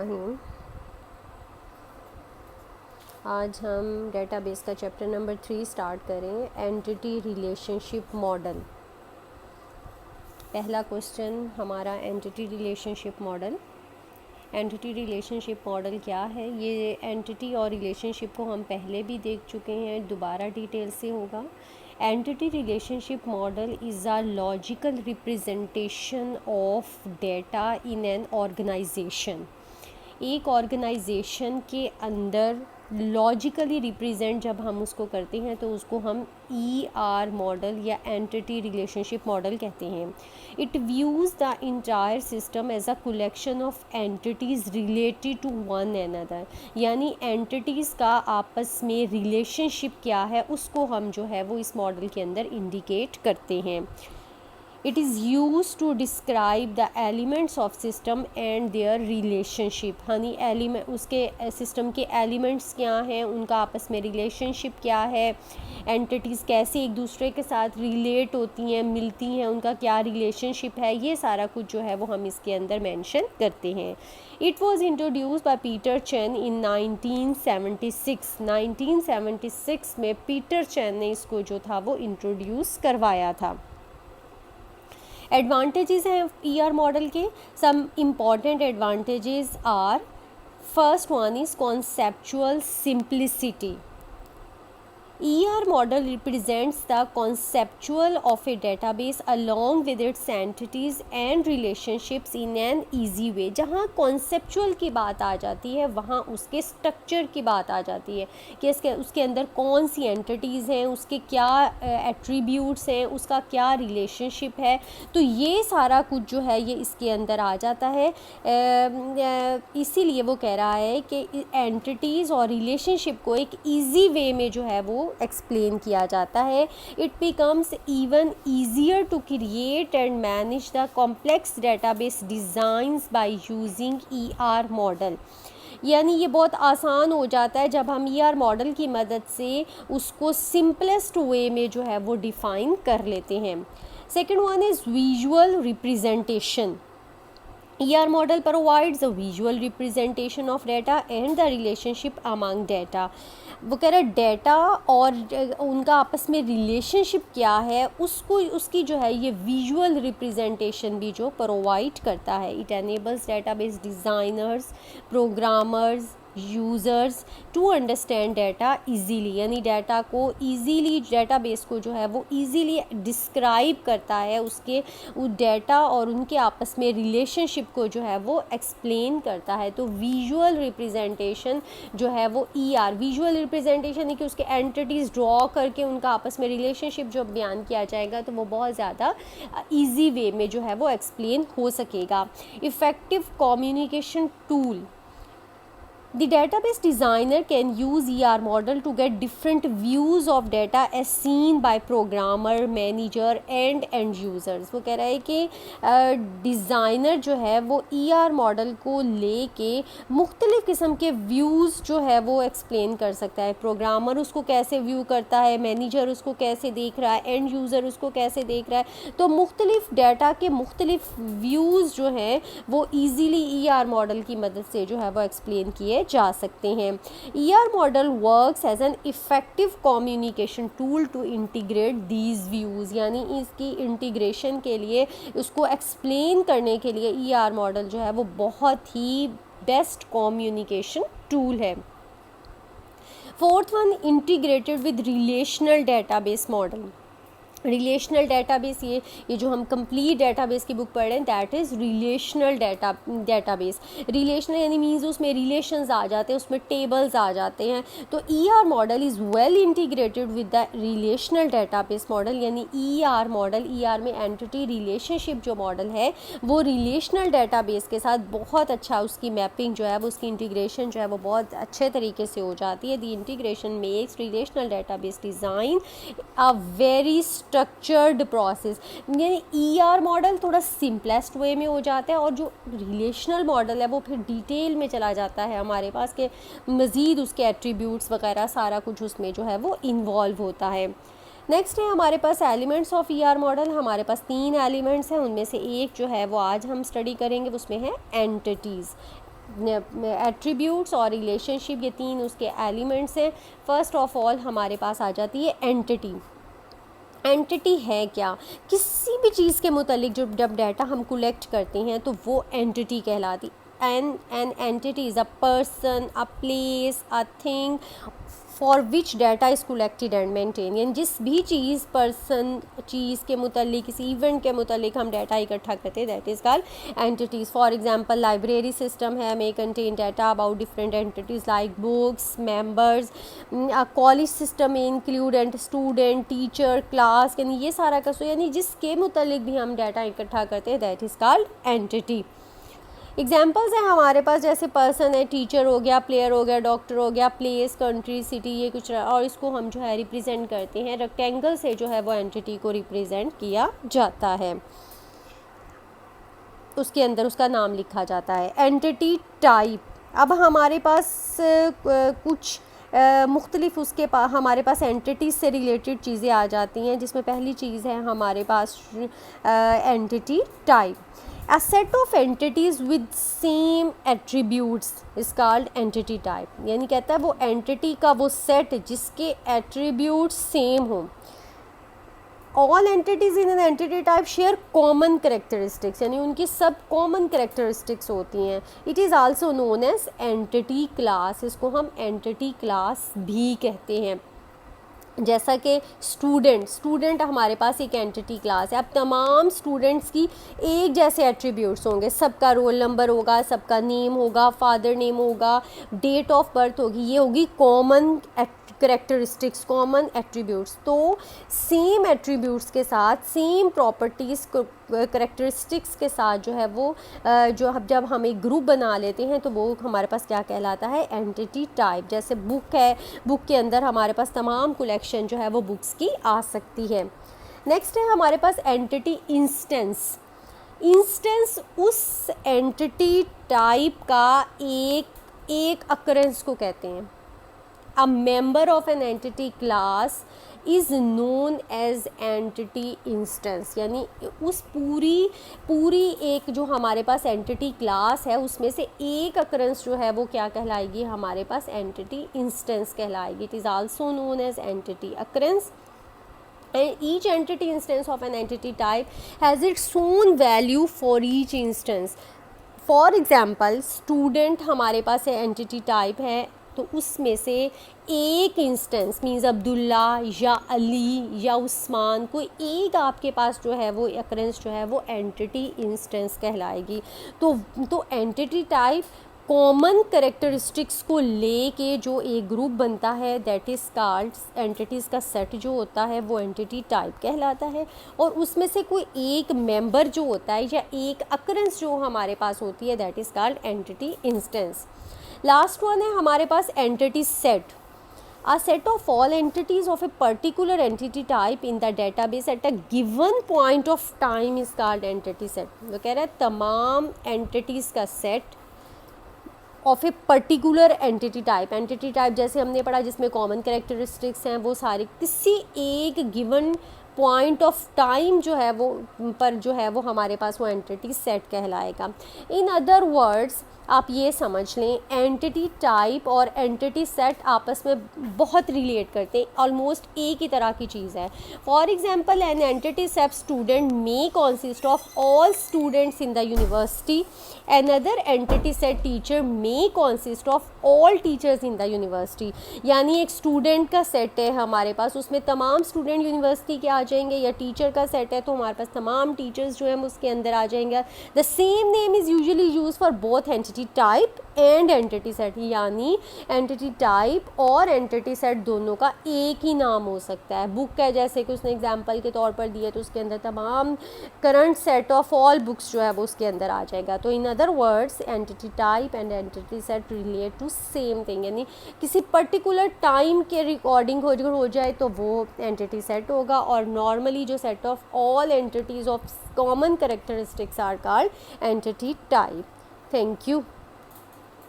हूँ। आज हम डेटाबेस का चैप्टर नंबर 3 स्टार्ट करें, एंटिटी रिलेशनशिप मॉडल। पहला क्वेश्चन हमारा entity relationship model. Entity relationship model क्या है? ये एंटिटी और रिलेशनशिप को हम पहले भी देख चुके हैं, दोबारा डिटेल से होगा। Entity relationship model is a logical representation of data in an organization. एक ऑर्गेनाइजेशन के अंदर लॉजिकली रिप्रेजेंट जब हम उसको करते हैं तो उसको हम ER मॉडल या एंटिटी रिलेशनशिप मॉडल कहते हैं। It views the entire system as a collection of entities related to one another, यानी एंटिटीज़ का आपस में रिलेशनशिप क्या है उसको हम जो है वो इस मॉडल के अंदर इंडिकेट करते हैं। It is used to describe the elements of system and their relationship। यानी एलिमेंट उसके सिस्टम के एलिमेंट्स क्या हैं, उनका आपस में रिलेशनशिप क्या है, एंटिटीज़ कैसे एक दूसरे के साथ रिलेट होती हैं, मिलती हैं, उनका क्या रिलेशनशिप है, ये सारा कुछ जो है वो हम इसके अंदर मेंशन करते हैं। It was introduce by Peter chain in 1976। 1976 में पीटर चेन ने इसको जो था वो इंट्रोड्यूस करवाया था। एडवांटेजेस हैं ER मॉडल के। Some important advantages are, first one is conceptual simplicity. ER model represents the conceptual of a database along with its entities and relationships in an easy way। जहाँ conceptual की बात आ जाती है वहाँ उसके structure की बात आ जाती है कि उसके अंदर कौन सी entities हैं, उसके क्या attributes हैं, उसका क्या relationship है, तो ये सारा कुछ जो है ये इसके अंदर आ जाता है। इसीलिए वो कह रहा है कि entities और relationship को एक easy way में जो है वो एक्सप्लेन किया जाता है। It becomes even easier to create and manage the complex database designs by using ER model. यानी ये बहुत आसान हो जाता है जब हम ER मॉडल की मदद से उसको सिंपलेस्ट वे में जो है वो डिफ़ाइन कर लेते हैं। Second one is visual representation. ER model provides a visual representation of data and the relationship among data। वो कह रहा है डेटा और उनका आपस में रिलेशनशिप क्या है उसको उसकी जो है ये विजुअल रिप्रेजेंटेशन भी जो प्रोवाइड करता है। It enables database designers, programmers, users to understand data easily, यानी डाटा को इजीली, डेटाबेस को जो है वो इजीली डिस्क्राइब करता है, उसके वो डाटा और उनके आपस में रिलेशनशिप को जो है वो एक्सप्लेन करता है। तो विजुअल रिप्रेजेंटेशन जो है वो ER विजुअल रिप्रेजेंटेशन है कि उसके एंटिटीज़ ड्रॉ करके उनका आपस में रिलेशनशिप जो बयान किया जाएगा तो वो बहुत ज़्यादा ईजी वे में जो है वो एक्सप्लेन हो सकेगा। Effective communication tool. The database designer can use ER model to get different views of data as seen by programmer, manager and end users। वो कह रहा है कि डिज़ाइनर जो है वो ER मॉडल को लेके मुख्तलिफ़ किस्म के व्यूज़ जो है वो एक्सप्लेन कर सकता है। प्रोग्रामर उसको कैसे व्यू करता है, मैनेजर उसको कैसे देख रहा है, एंड यूज़र उसको कैसे देख रहा है, तो मुख्तलिफ़ डाटा के मुख्तलिफ़ व्यूज़ जो हैं वो ईज़िली ER मॉडल की मदद से जो है वो एक्सप्लेन किए जा सकते हैं। ER model works as an effective communication tool to integrate these views, यानी इसकी इंटीग्रेशन के लिए, उसको एक्सप्लेन करने के लिए ER मॉडल जो है वो बहुत ही बेस्ट कम्युनिकेशन टूल है। Fourth one, integrated with relational database model. Relational database, ये जो हम कंप्लीट डेटाबेस की बुक पढ़ रहे हैं that is relational database. Relational यानी मीन्स उसमें रिलेशंस आ जाते हैं, उसमें टेबल्स आ जाते हैं। तो ER model is well integrated with the relational database model, यानी ER मॉडल, ER में एंटिटी रिलेशनशिप जो मॉडल है वो रिलेशनल डेटाबेस के साथ बहुत अच्छा, उसकी मैपिंग जो है वो, उसकी इंटीग्रेशन जो है वो बहुत अच्छे तरीके से हो जाती है। The integration makes relational database design a very structured process, यानी ER मॉडल थोड़ा सिंपलेस्ट वे में हो जाता है और जो रिलेशनल मॉडल है वो फिर डिटेल में चला जाता है हमारे पास के मज़ीद उसके एट्रीब्यूट्स वगैरह सारा कुछ उसमें जो है वो इन्वॉल्व होता है। नेक्स्ट है हमारे पास एलिमेंट्स ऑफ ER मॉडल। हमारे पास 3 एलिमेंट्स हैं, उनमें से एक जो है वो आज हम स्टडी करेंगे, उसमें है एंटिटीज़। एट्रीब्यूट्स और रिलेशनशिप, ये तीन उसके एलिमेंट्स हैं। फर्स्ट ऑफ ऑल हमारे पास आ जाती है एंटिटी। एंटिटी है क्या? किसी भी चीज़ के मुतालिक जब डाटा हम कलेक्ट करते हैं तो वो एंटिटी कहलाती। An entity is a person, a place, a thing for which data is collected and maintain. यानी जिस भी चीज़, पर्सन, चीज़ के मुतालिक, किसी इवेंट के मुतालिक हम डाटा इकट्ठा करते हैं, that is called entities. For example library system है, may contain data about different entities like books, members. College system में include and student, teacher, class, यानी ये सारा कसो, यानी जिसके मुतालिक भी हम डाटा इकट्ठा करते हैं, that is called entity. Examples हैं हमारे पास, जैसे पर्सन है, टीचर हो गया, प्लेयर हो गया, डॉक्टर हो गया, प्लेस, कंट्री, सिटी, ये कुछ, और इसको हम जो है रिप्रेजेंट करते हैं रेक्टेंगल से, जो है वो एंटिटी को रिप्रेजेंट किया जाता है, उसके अंदर उसका नाम लिखा जाता है। एंटिटी टाइप, अब हमारे पास कुछ मुख्तलिफ उसके हमारे पास एंटिटीज़ से रिलेटेड चीज़ें आ जाती हैं, जिसमें पहली चीज़ है हमारे पास entity type. A set of entities with same attributes is called entity type। यानी कहता है वो एंटिटी का वो सेट जिसके एट्रीब्यूट्स सेम हों। All entities in an entity type share common characteristics, यानी उनकी सब कॉमन करेक्टरिस्टिक्स होती हैं। It is also known as entity class, इसको हम एंटिटी क्लास भी कहते हैं। जैसा कि स्टूडेंट हमारे पास एक एंटिटी क्लास है। अब तमाम स्टूडेंट्स की एक जैसे एट्रीब्यूट्स होंगे, सबका रोल नंबर होगा, सबका नेम होगा, फादर नेम होगा, डेट ऑफ बर्थ होगी, ये होगी कॉमन करेक्टरिस्टिक्स, कॉमन एट्रीब्यूट्स। तो सेम एट्रीब्यूट्स के साथ, सेम प्रॉपर्टीज़ करेक्टरिस्टिक्स के साथ जो है वो जब हम एक ग्रुप बना लेते हैं तो वो हमारे पास क्या कहलाता है? Entity type. जैसे बुक है, बुक के अंदर हमारे पास तमाम कलेक्शन जो है वो बुक्स की आ सकती है। नेक्स्ट है हमारे पास एंटिटी इंस्टेंस। इंस्टेंस उस एंटिटी टाइप का एक अकरेंस को कहते हैं। A member of an entity class is known as entity instance। यानी उस पूरी एक जो हमारे पास एंटिटी क्लास है उसमें से एक अकरेंस जो है वो क्या कहलाएगी? हमारे पास एंटिटी इंस्टेंस कहलाएगी। It is also known as entity occurrence. And each entity instance of an entity type has its own value for each instance। For example, student हमारे पास एंटिटी टाइप है, तो उसमें से एक इंस्टेंस मीन्स अब्दुल्ला या अली या उस्मान, कोई एक आपके पास जो है वो अकरेंस जो है वो एंटिटी इंस्टेंस कहलाएगी। तो एंटिटी टाइप कॉमन करेक्टरिस्टिक्स को लेके जो एक ग्रुप बनता है, दैट इज़ कॉल्ड, एंटिटीज़ का सेट जो होता है वो एंटिटी टाइप कहलाता है। और उसमें से कोई एक मेंबर जो होता है या एक अकरेंस जो हमारे पास होती है, that is called entity instance. Last one है हमारे पास entity set. A set of all entities of a particular entity type in the database at a given point of time is called entity set। वो कह रहा है तमाम entities का set of a particular entity type. Entity type जैसे हमने पढ़ा जिसमें कॉमन कैरेक्टरिस्टिक्स हैं, वो सारे किसी एक गिवन पॉइंट ऑफ टाइम जो है वो पर जो है वो हमारे पास वो एंटिटी सेट कहलाएगा। इन अदर वर्ड्स आप ये समझ लें, एंटिटी टाइप और एंटिटी सेट आपस में बहुत रिलेट करते हैं, ऑलमोस्ट एक ही तरह की चीज़ है। For example, an entity set student may consist of all students in the university. Another entity set teacher may consist of all teachers in the university. यानी एक स्टूडेंट का सेट है हमारे पास, उसमें तमाम स्टूडेंट यूनिवर्सिटी के आ जाएंगे, या टीचर का सेट है तो हमारे पास तमाम टीचर्स जो हैं उसके अंदर आ जाएंगे। The same name is usually use for both entity type and entity set. यानी एंटिटी टाइप और एंटिटी सेट दोनों का एक ही नाम हो सकता है। बुक है जैसे कि उसने एग्जांपल के तौर पर दिया, तो उसके अंदर तमाम current set of all books जो है वो उसके अंदर आ जाएगा। तो in other words, entity type and entity set relate to same thing. यानी किसी पर्टिकुलर टाइम के रिकॉर्डिंग हो जाए तो वो एंटिटी सेट होगा, और नॉर्मली जो set of all entities of common characteristics are called entity type. Thank you.